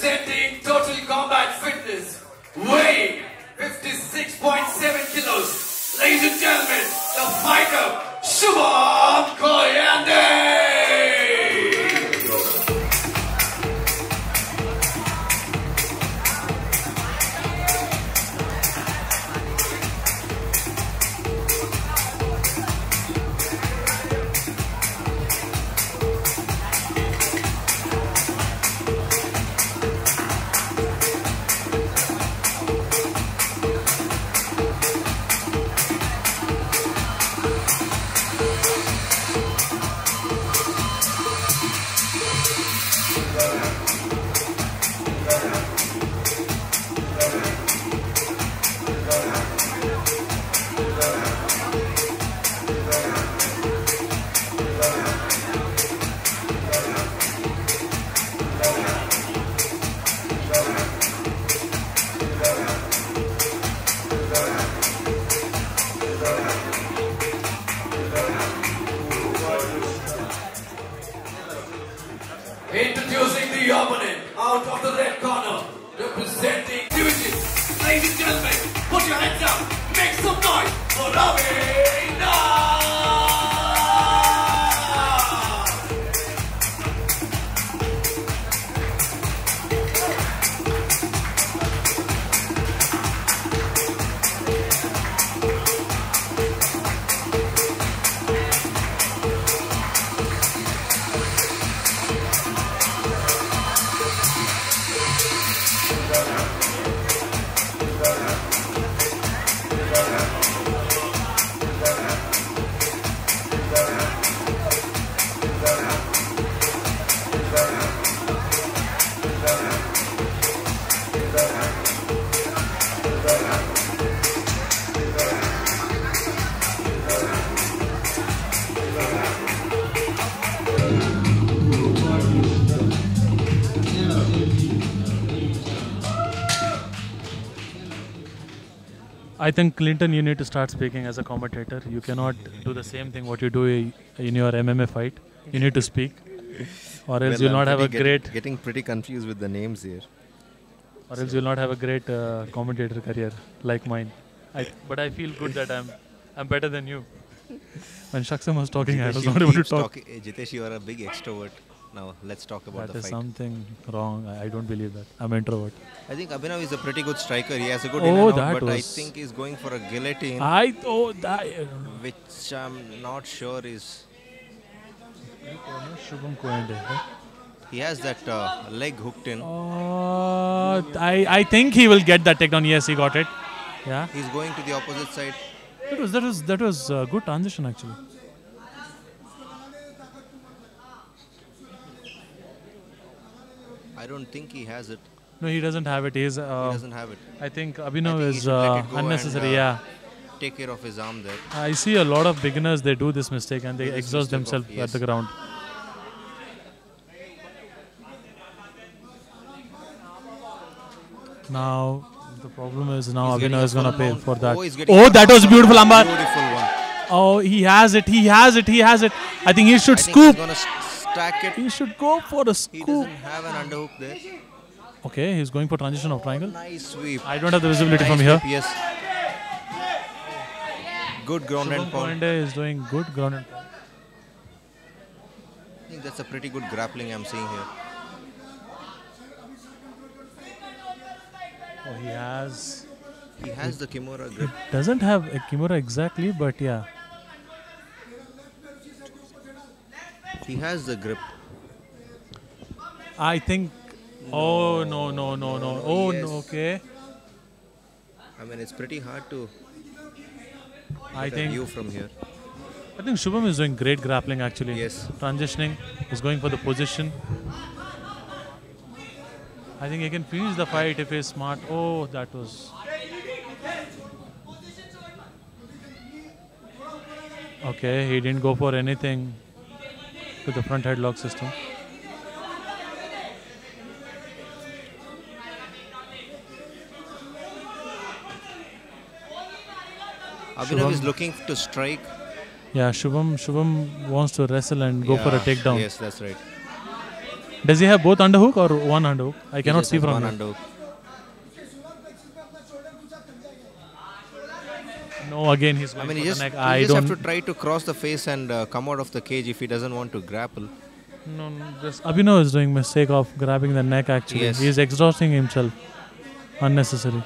representing Total Combat Fitness, weighing 56.7 kilos. Ladies and gentlemen, the fighter, Shubham Koyande! Introducing the opponent out of the red corner, representing division. Ladies and gentlemen, put your hands up, make some noise for Ravina! I think Clinton, you need to start speaking as a commentator. You cannot do the same thing what you do in your MMA fight. You need to speak, or else you'll not have a great. Getting pretty confused with the names here. Or else you'll not have a great commentator career like mine. But I feel good that I'm better than you. When Shaksam was talking, I was not able to talk. Jitesh, you are a big extrovert. Now let's talk about the fight. That is something wrong. I don't believe that. I'm an introvert. I think Abhinav is a pretty good striker. He has a good in and out, but I think he's going for a guillotine. Which I'm not sure is. Shubham Koyande. He has that leg hooked in. I think he will get that takedown. Yes, he got it. Yeah. He's going to the opposite side. That was a good transition actually. I don't think he has it. No, he doesn't have it. He doesn't have it. I think Abhinav is unnecessary. Yeah. Take care of his arm there. I see a lot of beginners. They do this mistake and they exhaust themselves at the ground. Now the problem is Abhinav is gonna pay for that. Oh, that was beautiful, Ambar. Beautiful one. Oh, he has it. I think he should scoop. He should go for a scoop. He doesn't have an underhook there. Okay, he's going for transition of triangle. Nice sweep. I don't have the visibility from here. Yes. Good ground and pound. Is doing good ground and pound. I think that's a pretty good grappling I'm seeing here. Oh, he has the Kimura grip. He doesn't have a Kimura exactly, but yeah. He has the grip. I think. Oh, no. Oh, yes. No, okay. I mean, it's pretty hard to view from here. I think Shubham is doing great grappling actually. Yes. Transitioning. He's going for the position. I think he can finish the fight if he's smart. Oh, that was. Okay, he didn't go for anything with the front headlock system. Abhinav is looking to strike. Yeah, Shubham wants to wrestle and go for a takedown. Yes, that's right. Does he have both underhook or one underhook? I cannot see from one here. underhook. No, again he's going I mean, for he the neck. just have to try to cross the face and come out of the cage if he doesn't want to grapple. No, just Abhinav is doing mistake of grabbing the neck actually. Yes. He is exhausting himself unnecessarily.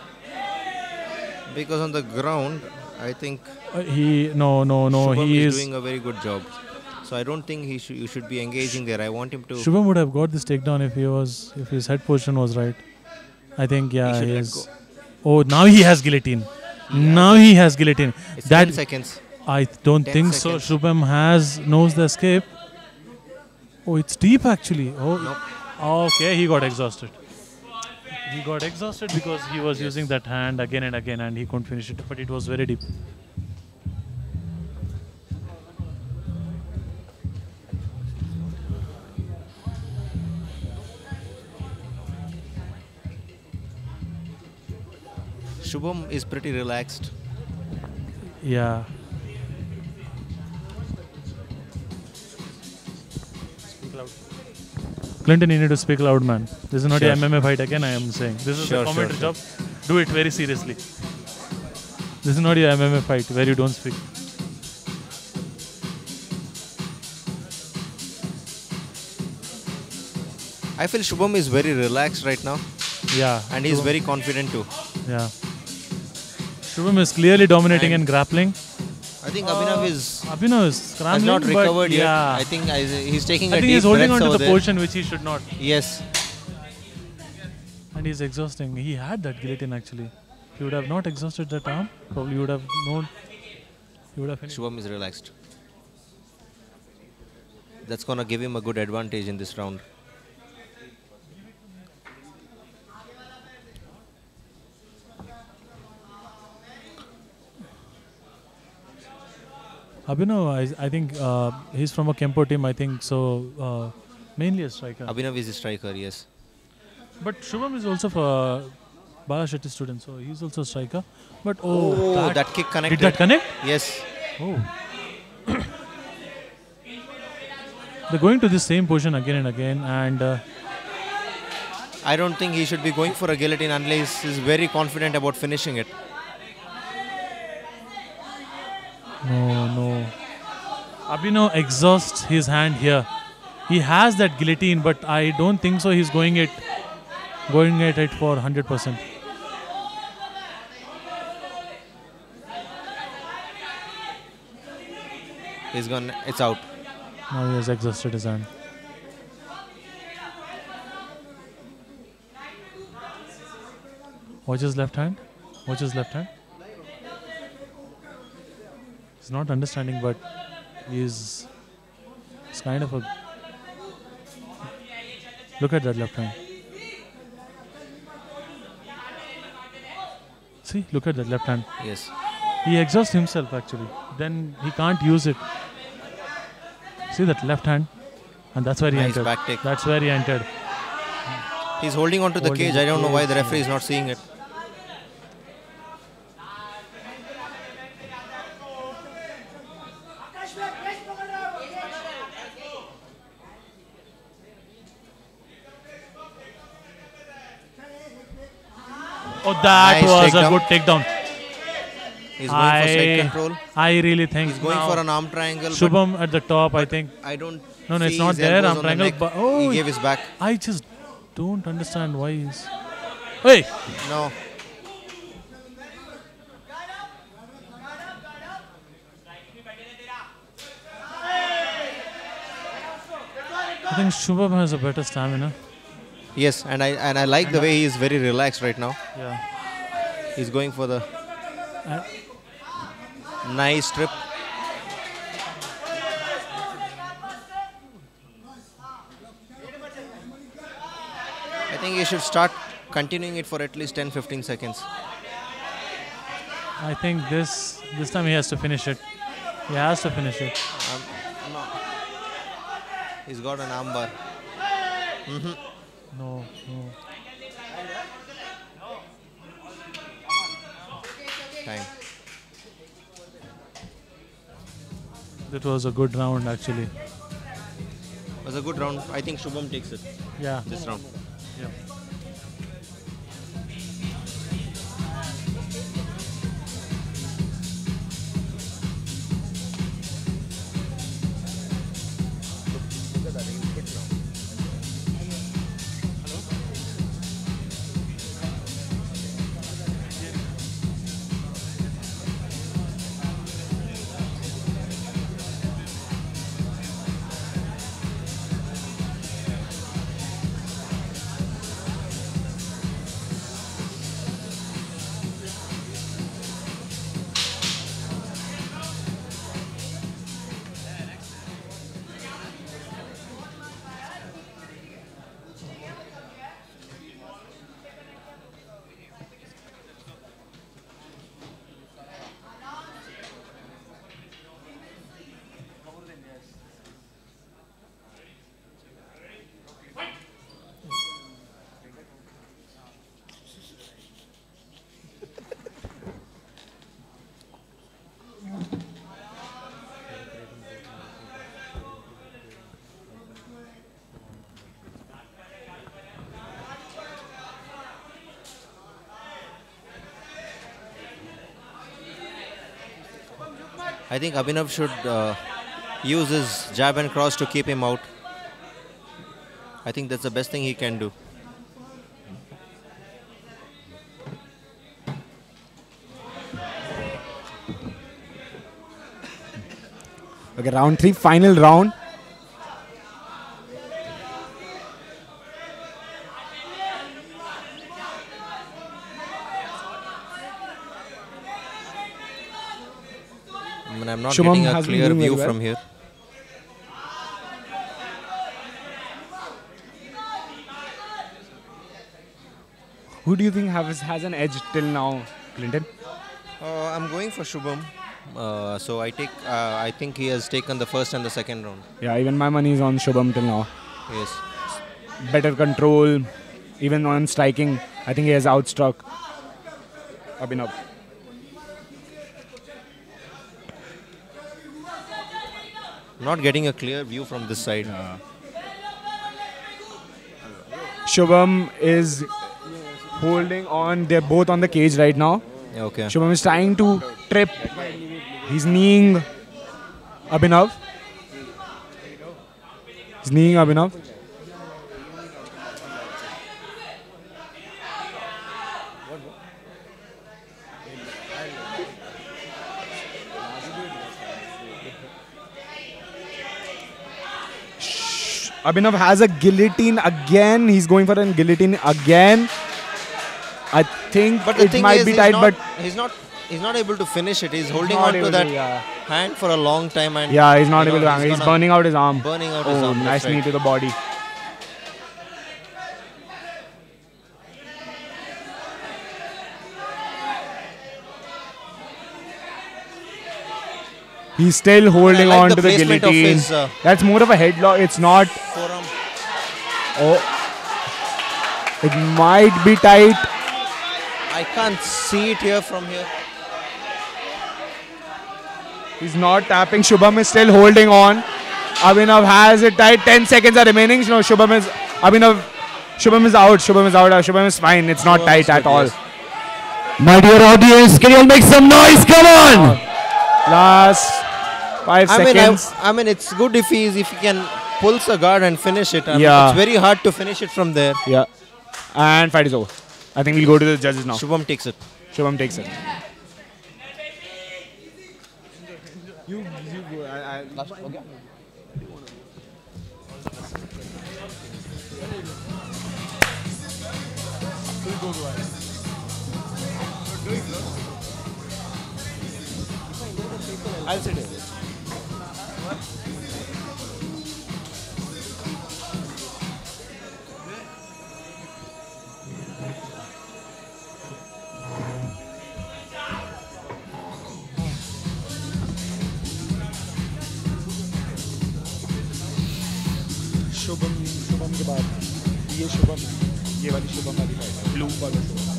Because on the ground, I think Shubham he is doing a very good job. So I don't think you should be engaging there. I want him to. Shubham would have got this takedown if his head position was right. I think He should he let is. go. Oh, now he has guillotine. Now he has guillotine. It's That 10 seconds. I don't 10 think seconds. so. Shubham knows the escape. Oh, it's deep actually. Oh, Nope. okay. He got exhausted. He got exhausted because he was using that hand again and again, and he couldn't finish it. But it was very deep. Shubham is pretty relaxed. Yeah. Clinton, you need to speak loud, man. This is not Sure. a MMA fight again, I am saying. This is Sure, a commentary sure. job. Do it very seriously. This is not a MMA fight where you don't speak. I feel Shubham is very relaxed right now. Yeah. And he's very confident too. Yeah. Shubham is clearly dominating And and grappling. I think Abhinav Abhinav is has scrambling, not recovered but yet. yeah. I think he's taking I a think deep he's holding breath on to over the there. position which he should not. Yes. And he's exhausting. He had that guillotine actually. If he would have not exhausted that arm, probably would have known. He would have finished. Shubham is relaxed. That's gonna give him a good advantage in this round. Abhinav, I think he's from a Kempo team, I think, so mainly a striker. Abhinav is a striker, yes. But Shubham is also for Bala Shetty student, so he's also a striker. But That kick connected. did that connect? Yes. Oh. They're going to the same position again and again, and I don't think he should be going for a guillotine unless he's very confident about finishing it. no. Abhinav exhausts his hand here. He has that guillotine, but I don't think so. He's going at it for 100%. He's gone. It's out. Now he has exhausted his hand. Watch his left hand. Watch his left hand. He's not understanding, but he's kind of a. Look at that left hand. See, look at that left hand. Yes. He exhausts himself actually. Then he can't use it. See that left hand? And that's where he Nice entered. back take. That's where he entered. He's holding on to the Holding cage. the I don't know why the cage, referee is not seeing it. Oh, that Nice was a takedown. good takedown. He's going for side control. I really think He's going now for an arm triangle. Shubham at the top, I think. I don't. No, it's see not his there. elbows Arm on the triangle. neck. But, oh, He gave his back. I just don't understand why he's. Hey! No. I think Shubham has a better stamina. Yes, and I like the way he is very relaxed right now. Yeah. He's going for the Uh, nice trip. I think he should start continuing it for at least 10-15 seconds. I think this time he has to finish it. He has to finish it. No. He's got an armbar. No. Time. That was a good round actually. It was a a good round. I think Shubham takes it Yeah. this round. Yeah. I think Abhinav should use his jab and cross to keep him out. I think that's the best thing he can do. Okay, round 3, final round. I mean, I'm not Shubham getting a has been clear doing view very well. from here. Who do you think has an edge till now, Clinton? I'm going for Shubham. So I think he has taken the first and the second round. Yeah, even my money is on Shubham till now. Yes. Better control, even on striking. I think he has outstruck Abhinav. Not getting a clear view from this side. Shubham is holding on. They're both on the cage right now. Okay. Shubham is trying to trip. He's kneeing Abhinav. He's kneeing Abhinav. Abhinav has a guillotine again. He's going for a guillotine again. I think But the it thing might is, be he's tight, not, but he's not able to finish it. He's holding not on to able that to, yeah. hand for a long time, and yeah, he's not you able know, to hang. He's gonna- burning out his arm. burning out his Oh, arm. nice That's knee right. to the body. He's still holding like on the to the placement of guillotine. his, That's more of a headlock. It's not. Forearm. Oh, it might be tight. I can't see it here from here. He's not tapping. Shubham is still holding on. Abhinav has it tight. 10 seconds are remaining. No, Shubham is out. Shubham is out. Shubham is fine. It's not Shubham tight is at good, all. yes. My dear audience, can you all make some noise? Come on! Last 5 seconds. I mean, it's good if he can pulls a guard and finish it. I mean, Yeah. it's very hard to finish it from there. Yeah. And fight is over. I think we'll go to the judges now. Shubham takes it. Shubham takes it. I'll sit here. Shubham के बाद ये शुभम है, ये वाली शुभम वाली fight है, blue वाला Shubham.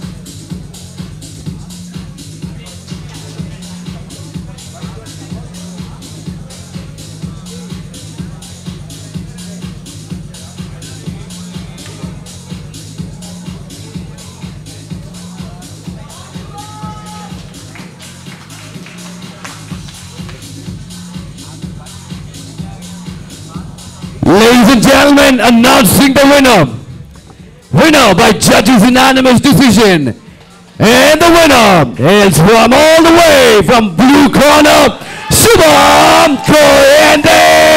and gentlemen, announcing the winner. Winner by judges' unanimous decision. And the winner is from all the way from blue corner, Shubham Koyende.